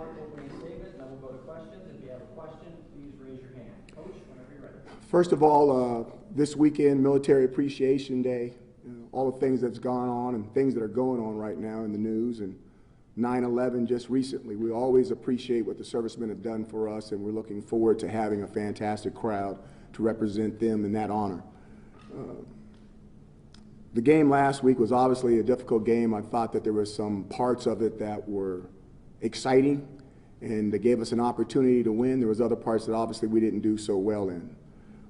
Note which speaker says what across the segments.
Speaker 1: short opening statement, then we'll go to questions. If you have a question, please raise your hand. Coach, whenever you're ready.
Speaker 2: First of all, this weekend, Military Appreciation Day, all the things that's gone on and things that are going on right now in the news, and 9/11 just recently. We always appreciate what the servicemen have done for us, and we're looking forward to having a fantastic crowd to represent them in that honor. The game last week was obviously a difficult game. I thought that there were some parts of it that were exciting and they gave us an opportunity to win. There was other parts that obviously we didn't do so well in.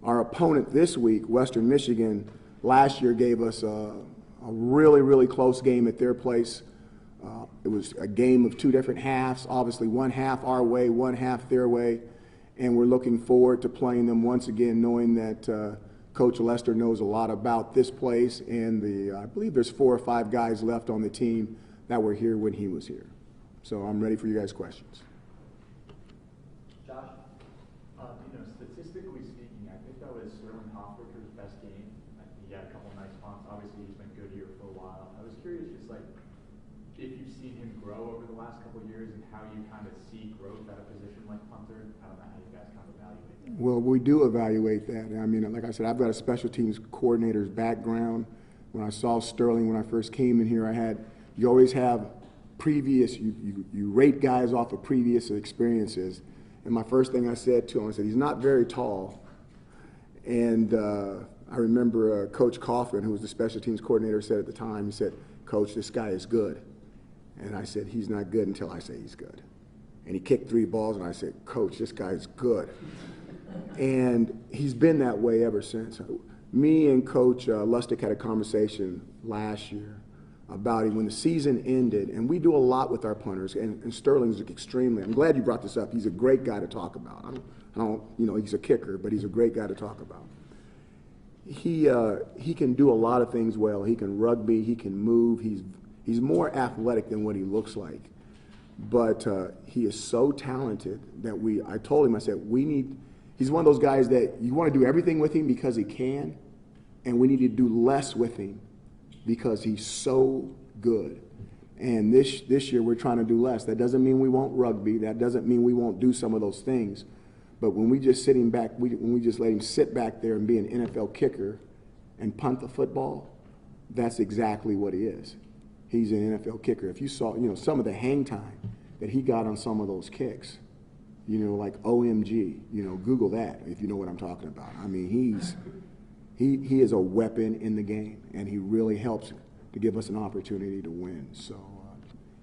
Speaker 2: Our opponent this week, Western Michigan, last year gave us a really, really close game at their place. It was a game of two different halves, obviously one half our way, one half their way, and we're looking forward to playing them once again, knowing that Coach Lester knows a lot about this place, and I believe there's 4 or 5 guys left on the team that were here when he was here. So I'm ready for you guys' questions.
Speaker 3: Josh? Statistically speaking, I think that was Sterling Hoffwicker's best game. He had a couple nice punts. Obviously, he's been good here for a while. I was curious, just like, if you've seen him grow over the last couple of years and how you kind of see growth at a position like punter. I don't know how you guys kind of evaluate that.
Speaker 2: Well, we do evaluate that. I mean, like I said, I've got a special teams coordinator's background. When I saw Sterling when I first came in here, you always have previous, you rate guys off of previous experiences. And my first thing I said to him, I said, he's not very tall. And I remember Coach Coughlin, who was the special teams coordinator, said at the time, he said, "Coach, this guy is good." And I said, "He's not good until I say he's good." And he kicked 3 balls, and I said, "Coach, this guy's good." And he's been that way ever since. Me and Coach Lustig had a conversation last year about it when the season ended, and we do a lot with our punters, and Sterling's extremely, I'm glad you brought this up, he's a great guy to talk about. I don't, he's a kicker, but he's a great guy to talk about. He can do a lot of things well. He can rugby, he can move, he's more athletic than what he looks like. But he is so talented that I told him, I said, he's one of those guys that you want to do everything with him because he can, and we need to do less with him because he's so good. And this year we're trying to do less. That doesn't mean we won't rugby. That doesn't mean we won't do some of those things. But when we just sit him back, when we just let him sit back there and be an NFL kicker and punt the football, that's exactly what he is. He's an NFL kicker. If you saw, some of the hang time that he got on some of those kicks, like OMG, Google that if you know what I'm talking about. I mean, he is a weapon in the game, and he really helps to give us an opportunity to win. So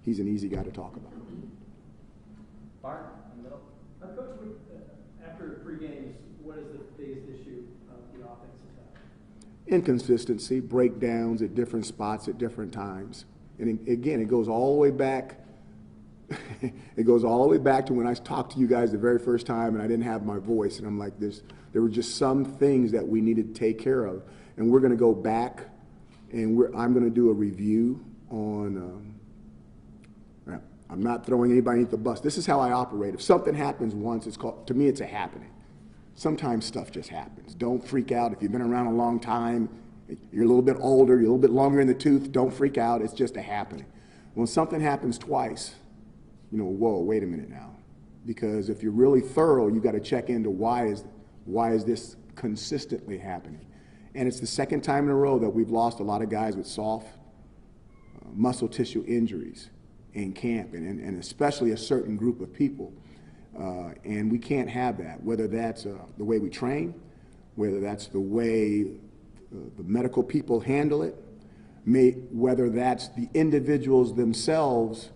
Speaker 2: he's an easy guy to talk about.
Speaker 1: Bart, in the middle.
Speaker 4: Coach, after 3 games, what is the biggest issue the offense has had?
Speaker 2: Inconsistency, breakdowns at different spots at different times. And again, it goes all the way back. It goes all the way back to when I talked to you guys the very first time and I didn't have my voice. And I'm like, there were just some things that we needed to take care of. And we're going to go back and I'm going to do a review on, I'm not throwing anybody underneath the bus. This is how I operate. If something happens once, to me, it's a happening. Sometimes stuff just happens. Don't freak out. If you've been around a long time, you're a little bit older, you're a little bit longer in the tooth, don't freak out. It's just a happening. When something happens twice, whoa, wait a minute now. Because if you're really thorough, you got to check into why is this consistently happening. And it's the second time in a row that we've lost a lot of guys with soft muscle tissue injuries in camp, and especially a certain group of people. And we can't have that, whether that's the way we train, whether that's the way the medical people handle it, whether that's the individuals themselves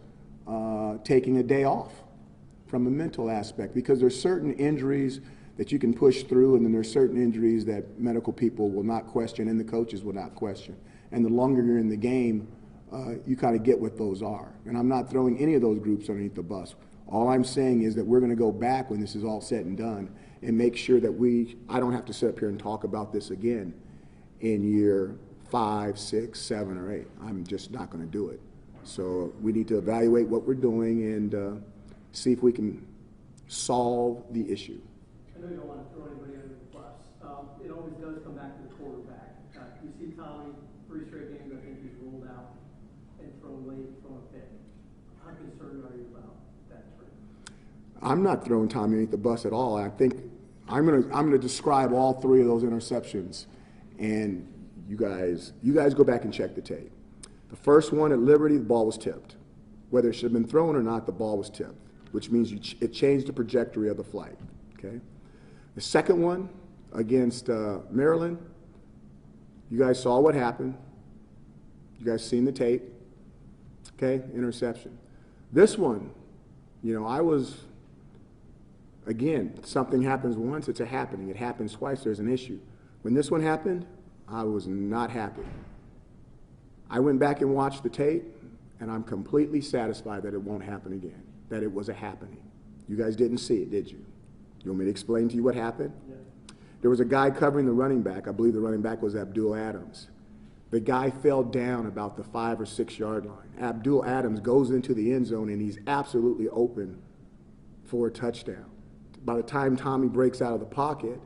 Speaker 2: taking a day off from a mental aspect, because there's certain injuries that you can push through, and then there's certain injuries that medical people will not question and the coaches will not question. And the longer you're in the game, you kind of get what those are. And I'm not throwing any of those groups underneath the bus. All I'm saying is that we're going to go back when this is all said and done and make sure that I don't have to sit up here and talk about this again in year 5, 6, 7, or 8. I'm just not going to do it. So we need to evaluate what we're doing and see if we can solve the issue.
Speaker 4: I know you don't want to throw anybody under the bus. It always does come back to the quarterback. You see Tommy, 3 straight games, I think he's ruled out and thrown late from a pick. How concerned are you about that trend?
Speaker 2: I'm not throwing Tommy underneath the bus at all. I think I'm gonna describe all three of those interceptions, and you guys go back and check the tape. The first one at Liberty, the ball was tipped. Whether it should have been thrown or not, the ball was tipped, which means it changed the trajectory of the flight. Okay. The second one against Maryland, you guys saw what happened. You guys seen the tape. Okay, interception. This one, you know, again, something happens once, it's a happening. It happens twice, there's an issue. When this one happened, I was not happy. I went back and watched the tape, and I'm completely satisfied that it won't happen again, that it was a happening. You guys didn't see it, did you? You want me to explain to you what happened? Yeah. There was a guy covering the running back. I believe the running back was Abdul Adams. The guy fell down about the 5 or 6 yard line. Abdul Adams goes into the end zone, and he's absolutely open for a touchdown. By the time Tommy breaks out of the pocket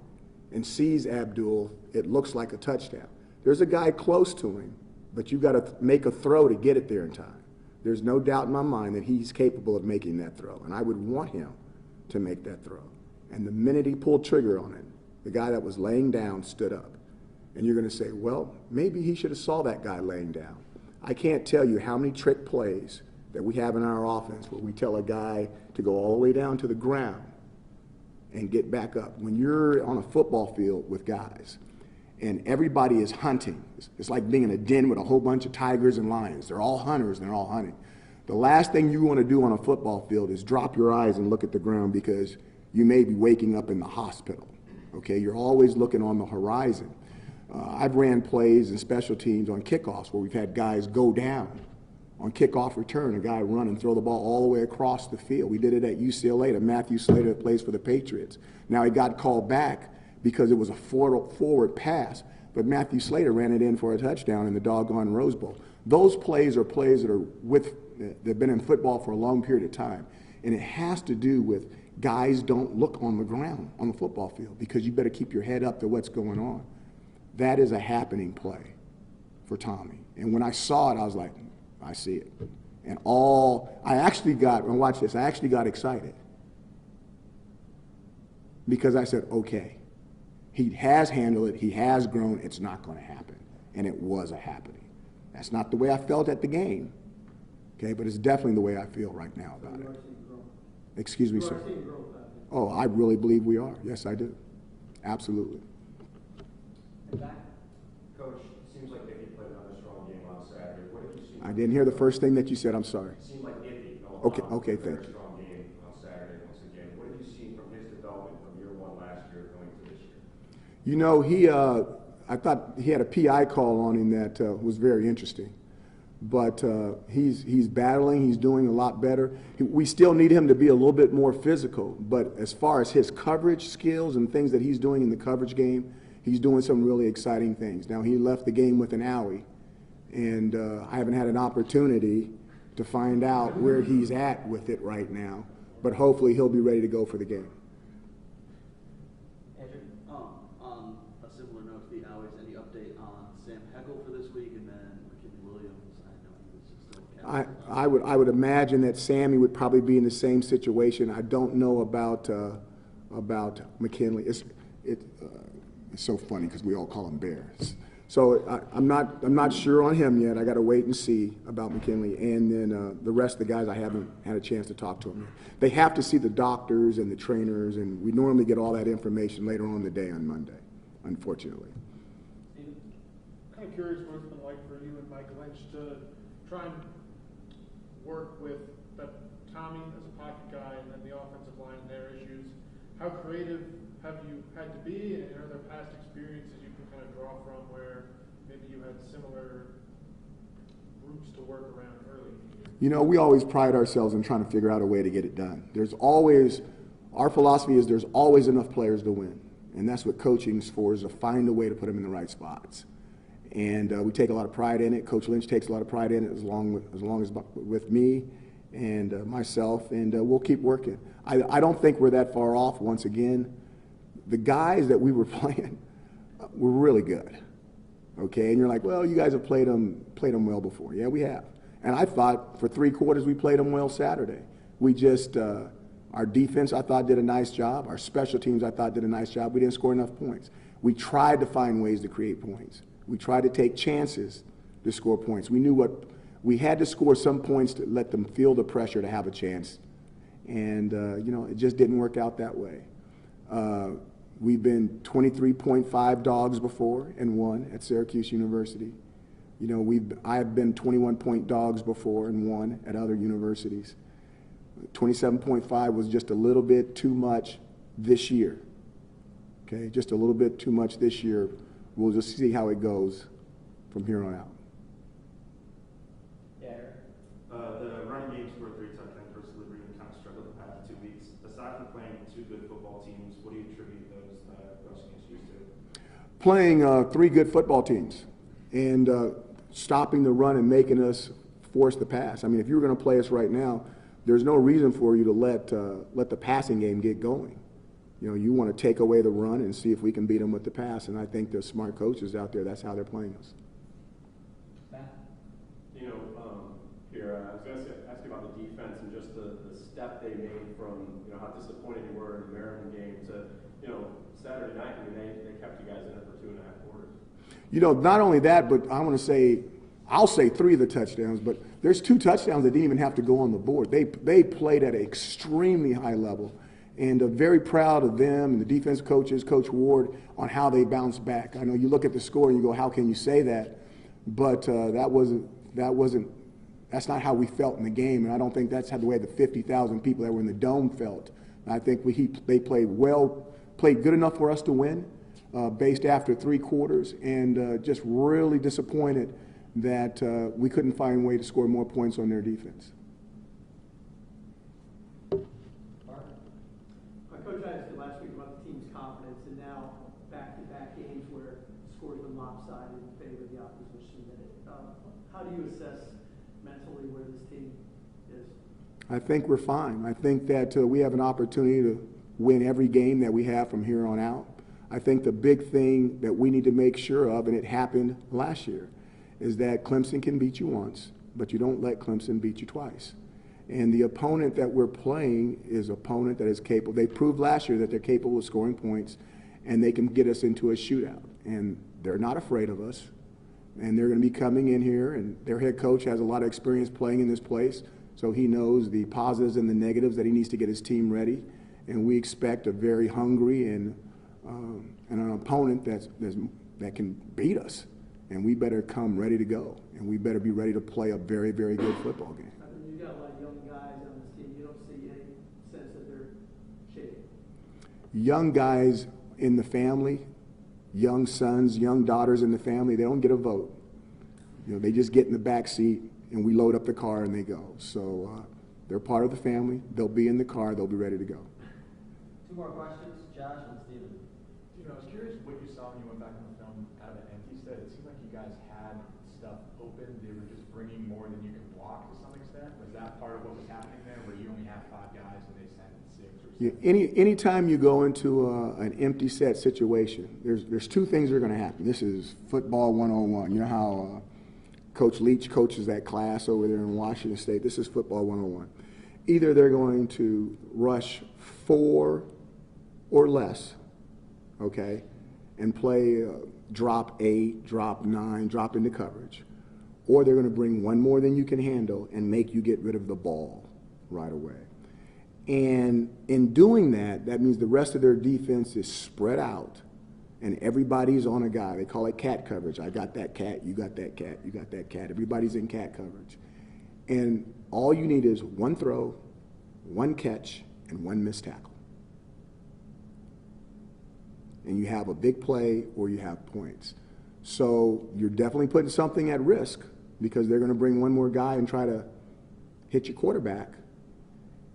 Speaker 2: and sees Abdul, it looks like a touchdown. There's a guy close to him, but you got to make a throw to get it there in time. There's no doubt in my mind that he's capable of making that throw, and I would want him to make that throw. And the minute he pulled trigger on it, the guy that was laying down stood up. And you're going to say, well, maybe he should have saw that guy laying down. I can't tell you how many trick plays that we have in our offense where we tell a guy to go all the way down to the ground and get back up. When you're on a football field with guys and everybody is hunting, it's like being in a den with a whole bunch of tigers and lions. They're all hunters and they're all hunting. The last thing you want to do on a football field is drop your eyes and look at the ground because you may be waking up in the hospital. Okay, you're always looking on the horizon. I've ran plays and special teams on kickoffs where we've had guys go down on kickoff return, a guy run and throw the ball all the way across the field. We did it at UCLA to Matthew Slater that plays for the Patriots. Now he got called back because it was a forward pass, but Matthew Slater ran it in for a touchdown in the doggone Rose Bowl. Those plays are plays that have been in football for a long period of time, and it has to do with guys don't look on the ground on the football field because you better keep your head up to what's going on. That is a happening play for Tommy. And when I saw it, I was like, I see it. And I actually got excited. Because I said, okay, he has handled it, he has grown, it's not going to happen. And it was a happening. That's not the way I felt at the game, okay, but it's definitely the way I feel right now about it. Excuse me, sir. Oh, I really believe we are. Yes, I do. Absolutely.
Speaker 5: Coach, it seems like Nicky played another strong game on Saturday. What did you see?
Speaker 2: I didn't hear the first thing that you said. I'm sorry.
Speaker 5: It seemed like Nicky.
Speaker 2: Okay, thank you.
Speaker 5: Strong game on Saturday once again. What did you see from his development from year one last year going to this year?
Speaker 2: You know, I thought he had a PI call on him that was very interesting. But he's battling. He's doing a lot better. We still need him to be a little bit more physical. But as far as his coverage skills and things that he's doing in the coverage game, he's doing some really exciting things. Now, he left the game with an owie, and I haven't had an opportunity to find out where he's at with it right now. But hopefully he'll be ready to go for the game.
Speaker 1: Andrew?
Speaker 6: On a similar note to the owies, any update on Sam Heckel for this week, and then McKinley Williams? I know he was still
Speaker 2: I would imagine that Sammy would probably be in the same situation. I don't know about McKinley. It's so funny because we all call him Bears. So I'm not sure on him yet. I got to wait and see about McKinley, and then the rest of the guys I haven't had a chance to talk to them yet. They have to see the doctors and the trainers, and we normally get all that information later on in the day on Monday, unfortunately.
Speaker 7: Kind of curious what it's been like for you and Mike Lynch to try and work with Tommy as a pocket guy and then the offensive line and their issues. How creative have you had to be, and are there past experiences you can kind of draw from where maybe you had similar groups to work around early in the year?
Speaker 2: You know, we always pride ourselves in trying to figure out a way to get it done. Our philosophy is there's always enough players to win, and that's what coaching's for, is to find a way to put them in the right spots. And we take a lot of pride in it. Coach Lynch takes a lot of pride in it, as long as with me and myself, and we'll keep working. I don't think we're that far off. Once again, the guys that we were playing were really good. Okay, and you're like, well, you guys have played them well before. Yeah, we have. And I thought for 3 quarters we played them well Saturday. We just Our defense, I thought, did a nice job. Our special teams, I thought, did a nice job. We didn't score enough points. We tried to find ways to create points. We tried to take chances to score points. We knew we had to score some points to let them feel the pressure to have a chance. And, it just didn't work out that way. We've been 23.5 dogs before and won at Syracuse University. I've been 21-point dogs before and won at other universities. 27.5 was just a little bit too much this year. Okay, just a little bit too much this year. We'll just see how it goes from here on out.
Speaker 1: Yeah, Eric?
Speaker 8: The running game scored 3 touchdowns versus Liberty and kind of struggled the past 2 weeks. Aside from playing 2 good football teams, what do you attribute those rushing issues to?
Speaker 2: Playing 3 good football teams and stopping the run and making us force the pass. I mean, if you were going to play us right now, there's no reason for you to let the passing game get going. You want to take away the run and see if we can beat them with the pass. And I think the smart coaches out there, that's how they're playing us.
Speaker 1: Matt?
Speaker 5: Here, I was going to ask you about the defense and just the step they made from, how disappointed you were in the Maryland game to, Saturday night. I mean, they kept you guys in it for 2.5 quarters.
Speaker 2: Not only that, but I want to say, I'll say 3 of the touchdowns, but there's 2 touchdowns that didn't even have to go on the board. They played at an extremely high level, and very proud of them and the defense coaches, Coach Ward, on how they bounced back. I know you look at the score and you go, how can you say that? But that's not how we felt in the game, and I don't think that's how the way the 50,000 people that were in the dome felt. I think they played good enough for us to win, based after 3 quarters, and just really disappointed that we couldn't find a way to score more points on their defense.
Speaker 4: Coach, I asked you last week about the team's confidence, and now back-to-back games where scores been lopsided in favor of the opposition. How do you assess mentally where this team is?
Speaker 2: I think we're fine. I think that we have an opportunity to win every game that we have from here on out. I think the big thing that we need to make sure of, and it happened last year, is that Clemson can beat you once, but you don't let Clemson beat you twice. And the opponent that we're playing is an opponent that is capable. They proved last year that they're capable of scoring points, and they can get us into a shootout. And they're not afraid of us. And they're going to be coming in here, and their head coach has a lot of experience playing in this place, so he knows the positives and the negatives that he needs to get his team ready. And we expect a very hungry and an opponent that can beat us. And we better come ready to go, and we better be ready to play a very, very good football game.
Speaker 4: You've got a lot of young guys on this team. You don't see any sense that they're shaking.
Speaker 2: Young guys in the family, young sons, young daughters in the family, they don't get a vote. They just get in the back seat, and we load up the car and they go. So they're part of the family. They'll be in the car. They'll be ready to go.
Speaker 1: 2 more questions, Josh and Steven.
Speaker 3: I was curious what you saw when you went back on the film out of an empty set. It seemed like you guys had stuff open. They were just bringing more than you could block to some extent. Was that part of what was happening there, where you only have 5 guys and they sent 6 or 7?
Speaker 2: Yeah, anytime you go into an empty set situation, there's 2 things that are going to happen. This is football 101. You know how Coach Leach coaches that class over there in Washington State? This is football 101. Either they're going to rush 4 or less, okay, and play drop 8, drop 9, drop into coverage, or they're going to bring 1 more than you can handle and make you get rid of the ball right away. And in doing that, that means the rest of their defense is spread out, and everybody's on a guy. They call it cat coverage. I got that cat, you got that cat, you got that cat. Everybody's in cat coverage. And all you need is 1 throw, 1 catch, and 1 missed tackle. And you have a big play or you have points. So you're definitely putting something at risk because they're going to bring 1 more guy and try to hit your quarterback.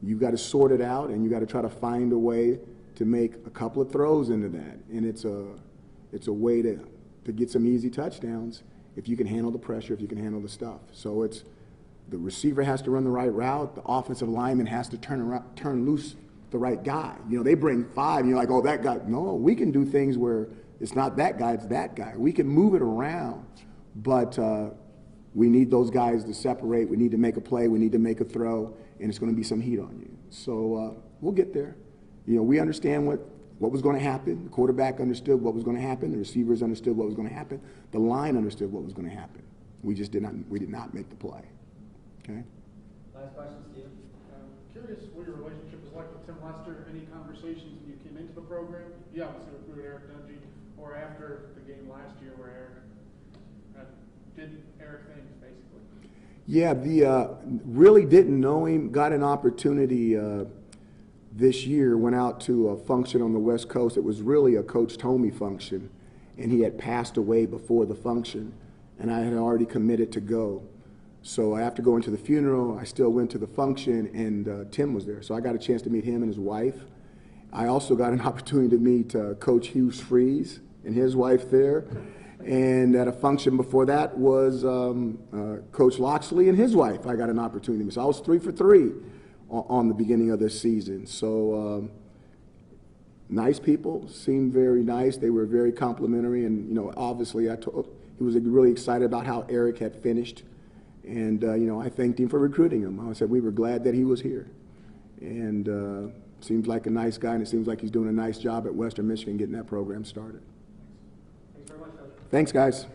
Speaker 2: You've got to sort it out, and you've got to try to find a way to make a couple of throws into that. And it's a way to get some easy touchdowns if you can handle the pressure, if you can handle the stuff. So it's the receiver has to run the right route. The offensive lineman has to turn loose the right guy. They bring 5, and you're like, oh, that guy. No, we can do things where it's not that guy, it's that guy. We can move it around, but we need those guys to separate. We need to make a play. We need to make a throw, and it's going to be some heat on you. So We'll get there. You know, we understand what was going to happen. The quarterback understood what was going to happen. The receivers understood what was going to happen. The line understood what was going to happen. We just did not make the play. Okay?
Speaker 1: Last question, Steven.
Speaker 7: Curious what your relationship is like with Tim Lester. Any conversations when you came into the program? You obviously recruited Eric Dungy, or after the game last year where Eric did Eric things, basically.
Speaker 2: Yeah, really didn't know him. Got an opportunity this year. Went out to a function on the West Coast. It was really a Coach Tomey function, and he had passed away before the function, and I had already committed to go. So after going to the funeral, I still went to the function, and Tim was there. So I got a chance to meet him and his wife. I also got an opportunity to meet Coach Hughes Freeze and his wife there. And at a function before that was Coach Loxley and his wife. I got an opportunity. So I was 3 for 3 on the beginning of this season. So nice people, seemed very nice. They were very complimentary. And, you know, obviously he was really excited about how Eric had finished. And, you know, I thanked him for recruiting him. I said we were glad that he was here. And seems like a nice guy, and it seems like he's doing a nice job at Western Michigan getting that program started.
Speaker 1: Thanks very much, Coach.
Speaker 2: Thanks, guys.